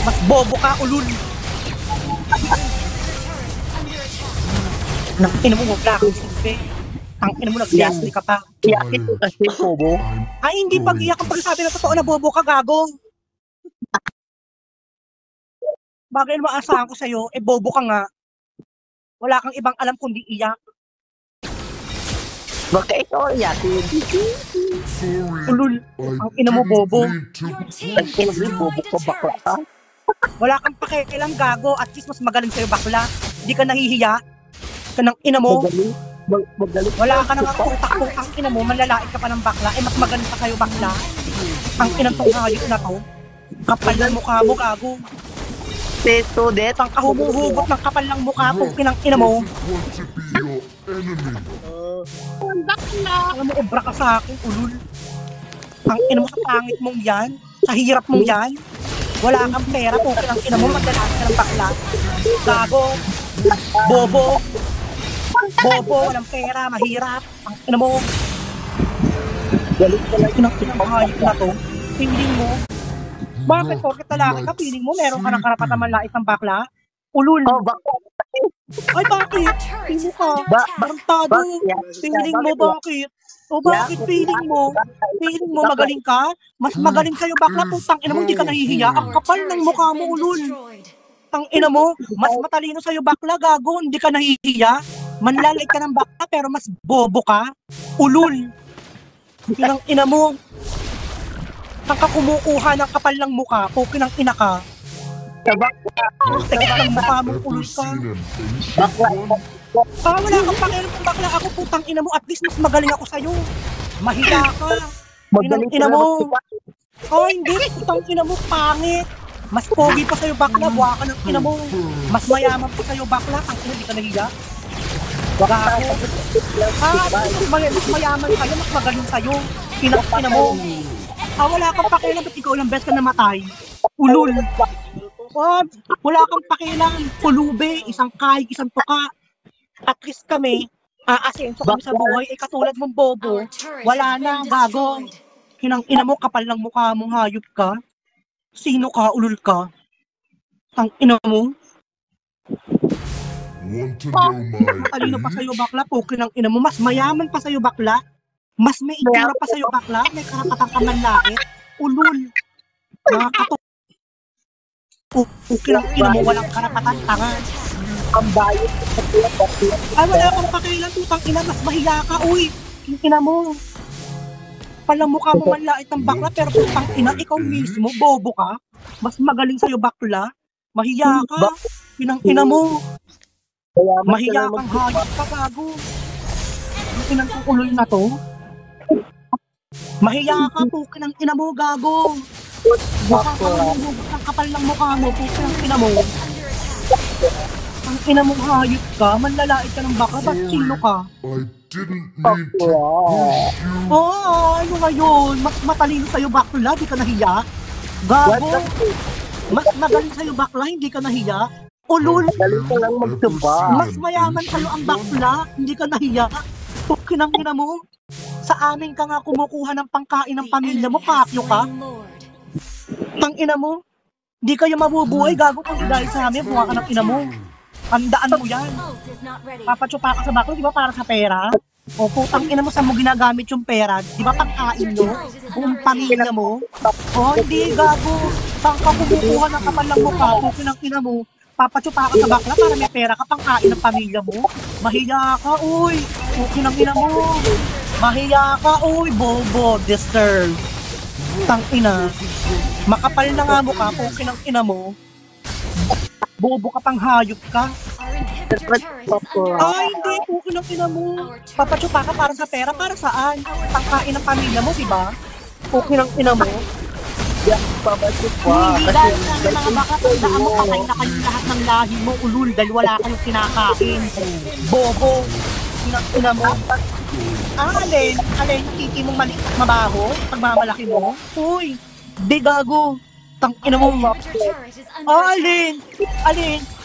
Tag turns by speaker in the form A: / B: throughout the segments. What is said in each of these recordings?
A: Mas bobo ka, ulul. Ina mo, wala akong silbi. Ang ina mo, nag-yasli ka pa.
B: Iyakin ko kasi bobo.
A: Ay, hindi pag-iyak ang pagsabi na totoo na bobo ka, gago. Bagay na maasahan ko sa'yo, eh bobo ka nga. Wala kang ibang alam kundi iyak.
B: Baka ikaw iyakin.
A: Ulul, ang ina mo, bobo.
B: Ang ina mo, bobo ka, bakla ka.
A: Wala kang pakialam, gago. At least mas magaling sa'yo, bakla. Hindi ka nahihiya. Kanang ina mo.
B: Magaling.
A: Wala ka nang utak kung ang ina mo, manlalait ka pa ng bakla. Eh, mas magaling pa sa'yo, bakla. Ang inang tong hayop na to. Kapal ng mukha mo, gago.
B: Peso, det.
A: Ang kahumuhugot ng kapal ng mukha kung pinang ina mo. Alam mo, obra ka sa akin, ulul. Ang ina mo sa pangit mong yan, sa hirap mong yan. Wala kang pera kung pinang ina mo, magdalakas ka ng bakla. Gago, bobo, bobo, walang pera, mahirap. Ang ina mo,
B: Galing ka lang.
A: pinang hayop na to, piling mo. Bakit porket lalaki ka, piling mo, meron ka ng karapatan manlait ng bakla? Ulul.
B: Oh, bakla.
A: Ay, bakit? Piling mo ka. Barantado. Piling mo, bakit? O bakit piling mo? Piling mo magaling ka? Mas magaling sa'yo bakla, putang ina mo, hindi ka nahihiya. Ang kapal ng mukha mo, ulul. Tang ina mo, mas matalino sa'yo bakla, gago, hindi ka nahihiya. Manlalait ka ng bakla, pero mas bobo ka. Ulul. Pinang ina mo. Ang ka kumukuha ng kapal ng mukha, pukinang ina ka. Tekit ng mukha mo, ulul ka. Wala kang pakialam kung bakla ako, putang ina mo, at least mas magaling ako sa'yo. Mahiya ka. Pinang ina mo. Hindi, putang ina mo, pangit. Mas pogi pa sa'yo bakla, buha ka ng ina mo. Mas mayaman pa sa'yo bakla, ang ina, di ka nahiya. Gago. Mas mayaman kayo, mas magaling sa'yo. Pinang ina mo. Wala kang pakialam, ba't ikaw lang best ka namatay? Ulul. Wala kang pakialam. Pulube, isang kahig, isang tuka. At least kami, aasenso kami sa buhay, katulad mong bobo. Wala na, gago. Hinang ina mo, kapal ng mukha mong hayop ka. Sino ka, ulul ka? Ang ina mo. Talino pa sa'yo bakla, pukin ng ina mo. Mas mayaman pa sa'yo bakla. Mas may itsura pa sa'yo bakla. May karapatan ka manlait. Ulul. Nakakatok. Pukin ng ina mo, walang karapatan, tanga.
B: Ang bayo.
A: Wala kang pakialam, putang ina, mas mahiya ka, uy. Yung ina mo. Palang mukha mo manlait ng bakla, pero putang ina, ikaw mismo, bobo ka. Mas magaling sa'yo bakla. Mahiya ka. Pinang ina mo. Mahiya kang hayop ka, gago. Yung inang kong uloy na to. Mahiya ka, pukin ng ina mo, gago. Mukha ka mamuhugot ng kapal ng mukha mo, pukin ng ina mo. Ang ina mong hayop ka, manlalait ka ng bakla, ba't sino ka?
C: I didn't mean to push you.
A: Ano ngayon? Mas matalino sa'yo bakla, di ka nahiya? Gago. Mas magaling sa'yo bakla, hindi ka nahiya? Ulul.
B: Galing ka lang magtuba.
A: Mas mayaman sa'yo ang bakla, hindi ka nahiya? Pukin ng ina mo. Sa amin ka nga kumukuha ng pangkain ng pamilya mo, pakyo ka? Tang ina mo. Di kayo mabubuhay, gago kung dahil sa amin, buha ka ng ina mo. Tandaan mo yan. Papatsupa ka sa bakla, di ba para sa pera? O putang ina mo, saan mo ginagamit yung pera? Di ba pangkain mo? Buong pamilya mo? Hindi, gago. Saan ka kumukuha ng kapal ng mukha? Pukin ng ina mo. Papatsupa ka sa bakla para may pera ka pangkain ng pamilya mo? Mahiya ka, uy. Pukin ng ina mo. Mahiya ka, uy. Bobo, deserve. Tang ina. Makapal na nga mo ka, pukin ng ina mo. Bobo ka pang hayop ka. Hindi, pukin ng ina mo. Papatsupa ka para sa pera, para saan? Pangkain ng pamilya mo, diba? Pukin ng ina mo. Hindi dahil sa mga baka, tandaan mo, patay na kayo lahat ng lahi mo, ulul, dahil wala kayong kinakain. Bobo. Ina mo. Alin, titi mong maliit at mabaho, pagmamalaki mo. Uy, di gago. Tang ina mo. Alin,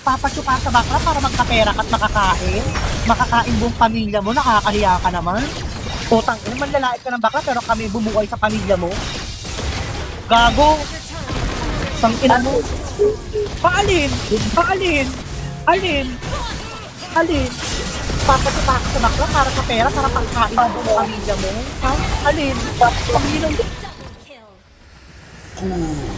A: papatsupa sa bakla para magkapera ka at makakain. Makakain buong pamilya mo, nakakahiya ka naman. O tang ina, manlalait ka ng bakla pero kami bumuhay sa pamilya mo. Gago. Tang ina mo. Paalin? Paalin? Alin? Alin? Papatupak sa bakla para sa pera, para pangkain ng pamilya mo? Ha? Alin? Panginoon.
C: Cool.